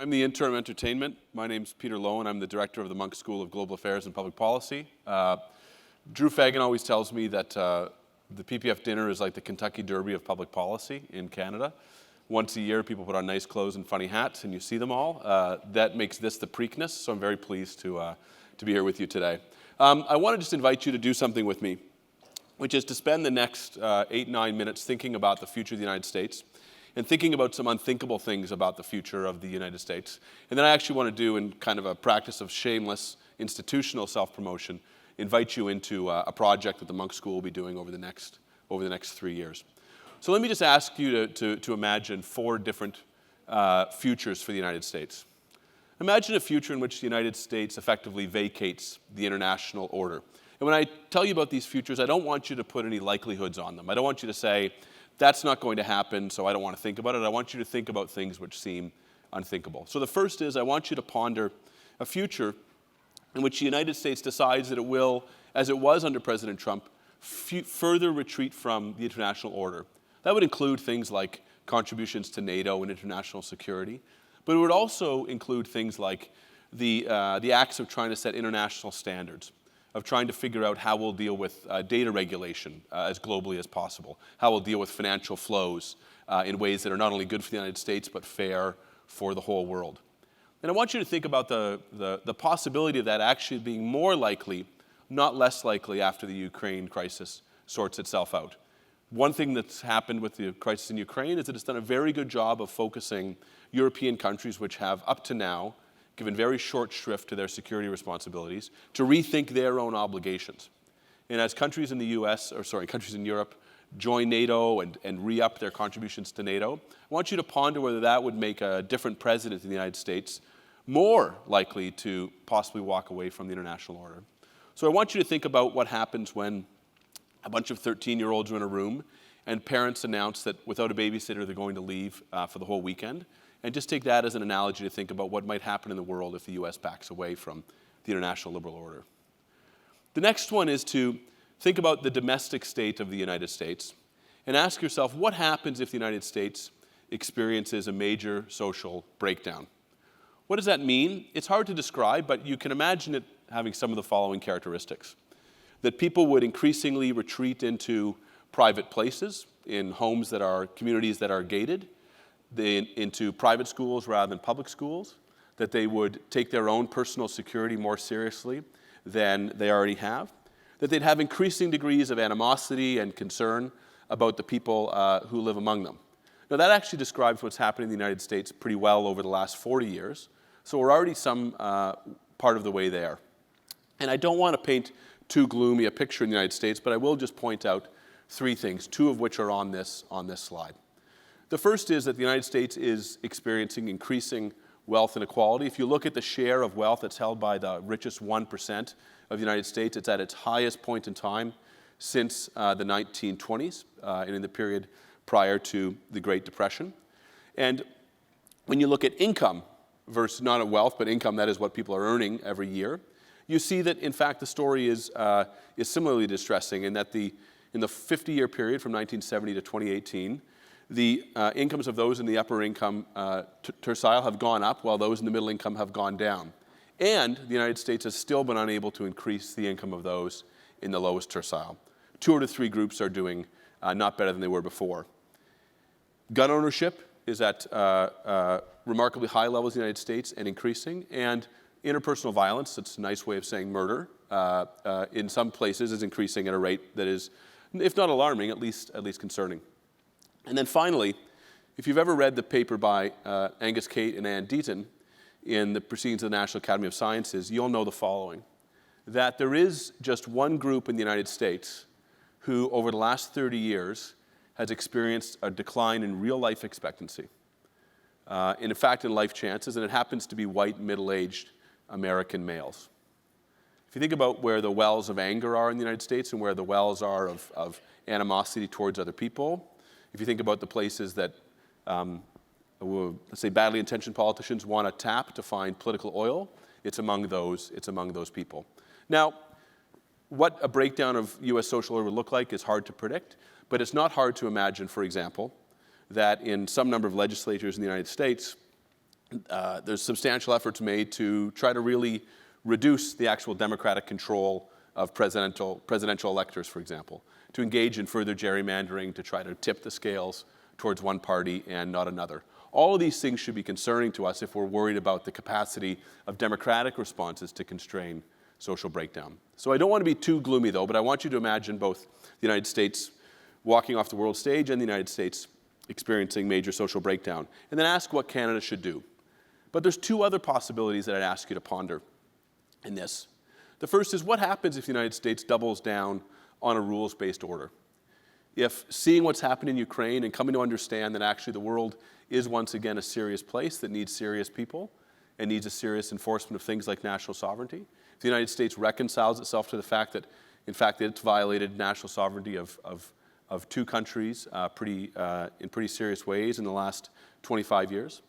I'm the interim entertainment. My name's Peter Loewen. I'm the director of the Munk School of Global Affairs and Public Policy. Drew Fagan always tells me that the PPF dinner is like the Kentucky Derby of public policy in Canada. Once a year, people put on nice clothes and funny hats, and you see them all. That makes this the Preakness, so I'm very pleased to be here with you today. I want to just invite you to do something with me, which is to spend the next 8-9 minutes thinking about the future of the United States and thinking about some unthinkable things about the future of the United States. And then I actually want to do, in kind of a practice of shameless institutional self-promotion, invite you into a project that the Munk School will be doing over the next 3 years. So let me just ask you to imagine 4 different futures for the United States. Imagine a future in which the United States effectively vacates the international order. And when I tell you about these futures, I don't want you to put any likelihoods on them. I don't want you to say, that's not going to happen, so I don't want to think about it. I want you to think about things which seem unthinkable. So the first is I want you to ponder a future in which the United States decides that it will, as it was under President Trump, further retreat from the international order. That would include things like contributions to NATO and international security, but it would also include things like the acts of trying to set international standards, of trying to figure out how we'll deal with data regulation as globally as possible, how we'll deal with financial flows in ways that are not only good for the United States, but fair for the whole world. And I want you to think about the possibility of that actually being more likely, not less likely, after the Ukraine crisis sorts itself out. One thing that's happened with the crisis in Ukraine is that it's done a very good job of focusing European countries which have, up to now, given very short shrift to their security responsibilities, to rethink their own obligations. And as countries in countries in Europe join NATO and re-up their contributions to NATO, I want you to ponder whether that would make a different president in the United States more likely to possibly walk away from the international order. So I want you to think about what happens when a bunch of 13-year-olds are in a room and parents announce that without a babysitter they're going to leave for the whole weekend. And just take that as an analogy to think about what might happen in the world if the U.S. backs away from the international liberal order. The next one is to think about the domestic state of the United States and ask yourself, what happens if the United States experiences a major social breakdown? What does that mean? It's hard to describe, but you can imagine it having some of the following characteristics. That people would increasingly retreat into private places, in homes that are, communities that are gated, into private schools rather than public schools, that they would take their own personal security more seriously than they already have, that they'd have increasing degrees of animosity and concern about the people who live among them. Now that actually describes what's happening in the United States pretty well over the last 40 years, so we're already some part of the way there. And I don't want to paint too gloomy a picture in the United States, but I will just point out 3 things, 2 of which are on this slide. The first is that the United States is experiencing increasing wealth inequality. If you look at the share of wealth that's held by the richest 1% of the United States, it's at its highest point in time since the 1920s and in the period prior to the Great Depression. And when you look at income versus not at wealth, but income, that is what people are earning every year, you see that, in fact, the story is similarly distressing in that in the 50-year period from 1970 to 2018, the incomes of those in the upper income tercile have gone up, while those in the middle income have gone down. And the United States has still been unable to increase the income of those in the lowest tercile. 2 out of 3 groups are doing not better than they were before. Gun ownership is at remarkably high levels in the United States and increasing. And interpersonal violence, that's a nice way of saying murder, in some places is increasing at a rate that is, if not alarming, at least concerning. And then finally, if you've ever read the paper by Angus Cate and Ann Deaton in the Proceedings of the National Academy of Sciences, you'll know the following, that there is just one group in the United States who, over the last 30 years, has experienced a decline in real life expectancy, in fact, in life chances, and it happens to be white, middle-aged American males. If you think about where the wells of anger are in the United States and where the wells are of animosity towards other people, if you think about the places that, let's say, badly intentioned politicians want to tap to find political oil, it's among those people. Now, what a breakdown of U.S. social order would look like is hard to predict, but it's not hard to imagine, for example, that in some number of legislatures in the United States, there's substantial efforts made to try to really reduce the actual democratic control of presidential electors, for example, to engage in further gerrymandering, to try to tip the scales towards one party and not another. All of these things should be concerning to us if we're worried about the capacity of democratic responses to constrain social breakdown. So I don't want to be too gloomy, though, but I want you to imagine both the United States walking off the world stage and the United States experiencing major social breakdown, and then ask what Canada should do. But there's two other possibilities that I'd ask you to ponder in this. The first is, what happens if the United States doubles down on a rules-based order? If seeing what's happened in Ukraine and coming to understand that actually the world is once again a serious place that needs serious people and needs a serious enforcement of things like national sovereignty, if the United States reconciles itself to the fact that, in fact, it's violated national sovereignty of two countries in pretty serious ways in the last 25 years,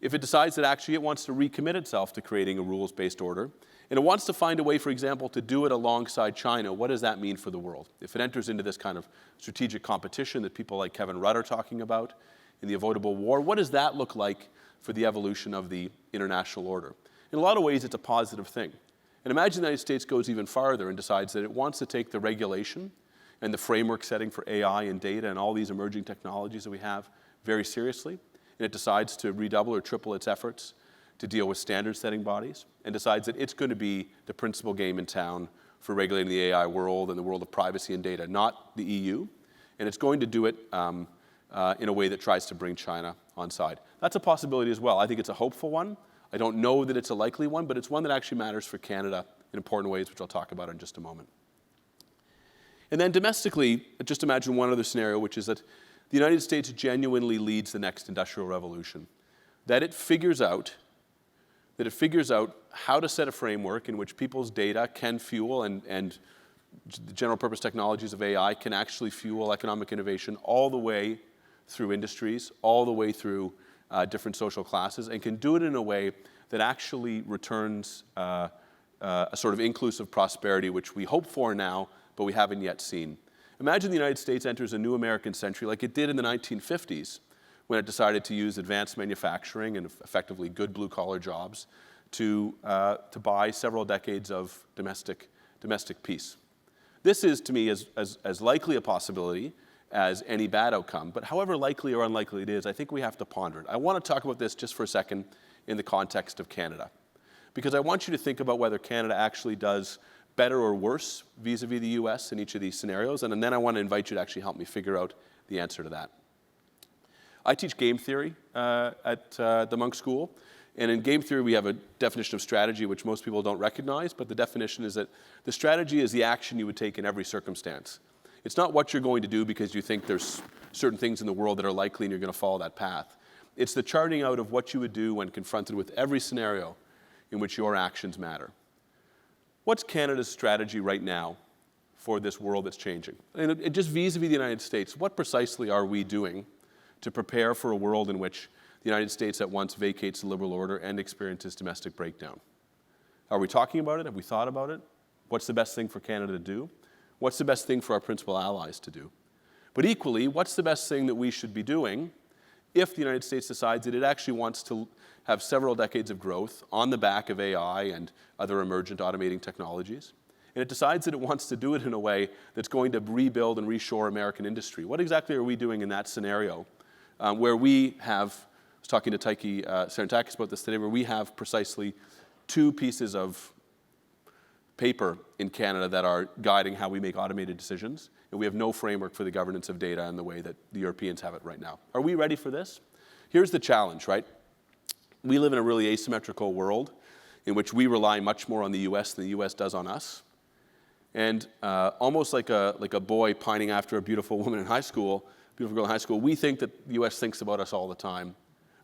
if it decides that actually it wants to recommit itself to creating a rules-based order, and it wants to find a way, for example, to do it alongside China, what does that mean for the world? If it enters into this kind of strategic competition that people like Kevin Rudd are talking about in the avoidable war, what does that look like for the evolution of the international order? In a lot of ways, it's a positive thing. And imagine the United States goes even farther and decides that it wants to take the regulation and the framework setting for AI and data and all these emerging technologies that we have very seriously, and it decides to redouble or triple its efforts to deal with standard-setting bodies, and decides that it's going to be the principal game in town for regulating the AI world and the world of privacy and data, not the EU, and it's going to do it in a way that tries to bring China on side. That's a possibility as well. I think it's a hopeful one. I don't know that it's a likely one, but it's one that actually matters for Canada in important ways, which I'll talk about in just a moment. And then domestically, just imagine one other scenario, which is that the United States genuinely leads the next industrial revolution, that it figures out how to set a framework in which people's data can fuel and the general purpose technologies of AI can actually fuel economic innovation all the way through industries, all the way through different social classes, and can do it in a way that actually returns a sort of inclusive prosperity, which we hope for now, but we haven't yet seen. Imagine the United States enters a new American century like it did in the 1950s, when it decided to use advanced manufacturing and effectively good blue-collar jobs to buy several decades of domestic peace. This is, to me, as likely a possibility as any bad outcome, but however likely or unlikely it is, I think we have to ponder it. I want to talk about this just for a second in the context of Canada, because I want you to think about whether Canada actually does better or worse vis-a-vis the US in each of these scenarios, and then I want to invite you to actually help me figure out the answer to that. I teach game theory at the Munk School, and in game theory we have a definition of strategy which most people don't recognize, but the definition is that the strategy is the action you would take in every circumstance. It's not what you're going to do because you think there's certain things in the world that are likely and you're going to follow that path. It's the charting out of what you would do when confronted with every scenario in which your actions matter. What's Canada's strategy right now for this world that's changing? And just vis-a-vis the United States, what precisely are we doing to prepare for a world in which the United States at once vacates the liberal order and experiences domestic breakdown? Are we talking about it? Have we thought about it? What's the best thing for Canada to do? What's the best thing for our principal allies to do? But equally, what's the best thing that we should be doing if the United States decides that it actually wants to have several decades of growth on the back of AI and other emergent automating technologies, and it decides that it wants to do it in a way that's going to rebuild and reshore American industry? What exactly are we doing in that scenario where we have, I was talking to Taiki Sarantakis about this today, where we have precisely two pieces of paper in Canada that are guiding how we make automated decisions, and we have no framework for the governance of data in the way that the Europeans have it right now. Are we ready for this? Here's the challenge, right? We live in a really asymmetrical world in which we rely much more on the US than the US does on us. And almost like a boy pining after a beautiful woman in high school, beautiful girl in high school, we think that the US thinks about us all the time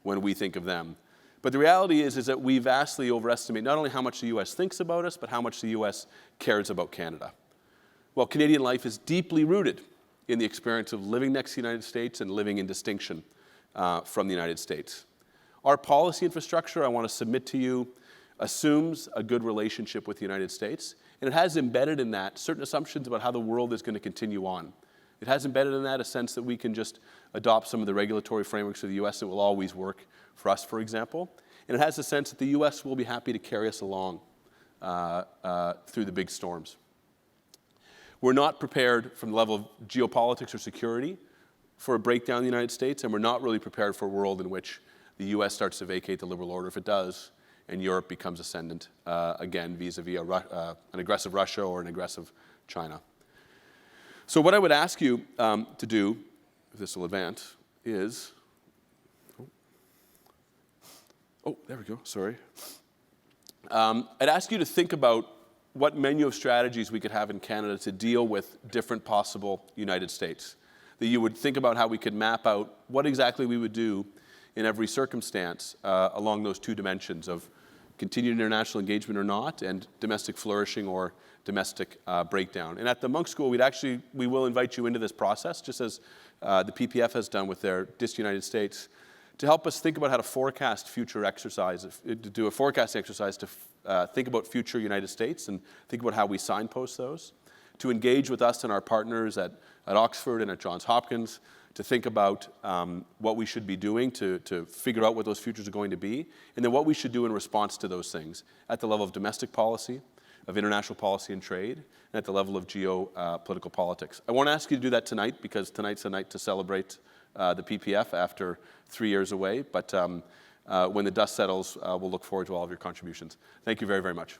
when we think of them. But the reality is that we vastly overestimate not only how much the US thinks about us, but how much the US cares about Canada. Well, Canadian life is deeply rooted in the experience of living next to the United States and living in distinction from the United States. Our policy infrastructure, I want to submit to you, assumes a good relationship with the United States, and it has embedded in that certain assumptions about how the world is going to continue on. It has embedded in that a sense that we can just adopt some of the regulatory frameworks of the U.S. that will always work for us, for example. And it has a sense that the U.S. will be happy to carry us along through the big storms. We're not prepared from the level of geopolitics or security for a breakdown in the United States, and we're not really prepared for a world in which the U.S. starts to vacate the liberal order. If it does, and Europe becomes ascendant again vis-a-vis an aggressive Russia or an aggressive China. So what I would ask you to do, if this will advance, is, there we go, sorry. I'd ask you to think about what menu of strategies we could have in Canada to deal with different possible United States. That you would think about how we could map out what exactly we would do in every circumstance along those two dimensions of continued international engagement or not, and domestic flourishing or domestic breakdown. And at the Munk School, we will invite you into this process, just as the PPF has done with their DIST United States, to help us think about how to forecast future exercises, to do a forecasting exercise to think about future United States and think about how we signpost those, to engage with us and our partners at Oxford and at Johns Hopkins, to think about what we should be doing to figure out what those futures are going to be, and then what we should do in response to those things at the level of domestic policy, of international policy and trade, and at the level of geopolitical politics. I won't ask you to do that tonight, because tonight's a night to celebrate the PPF after 3 years away, but when the dust settles, we'll look forward to all of your contributions. Thank you very, very much.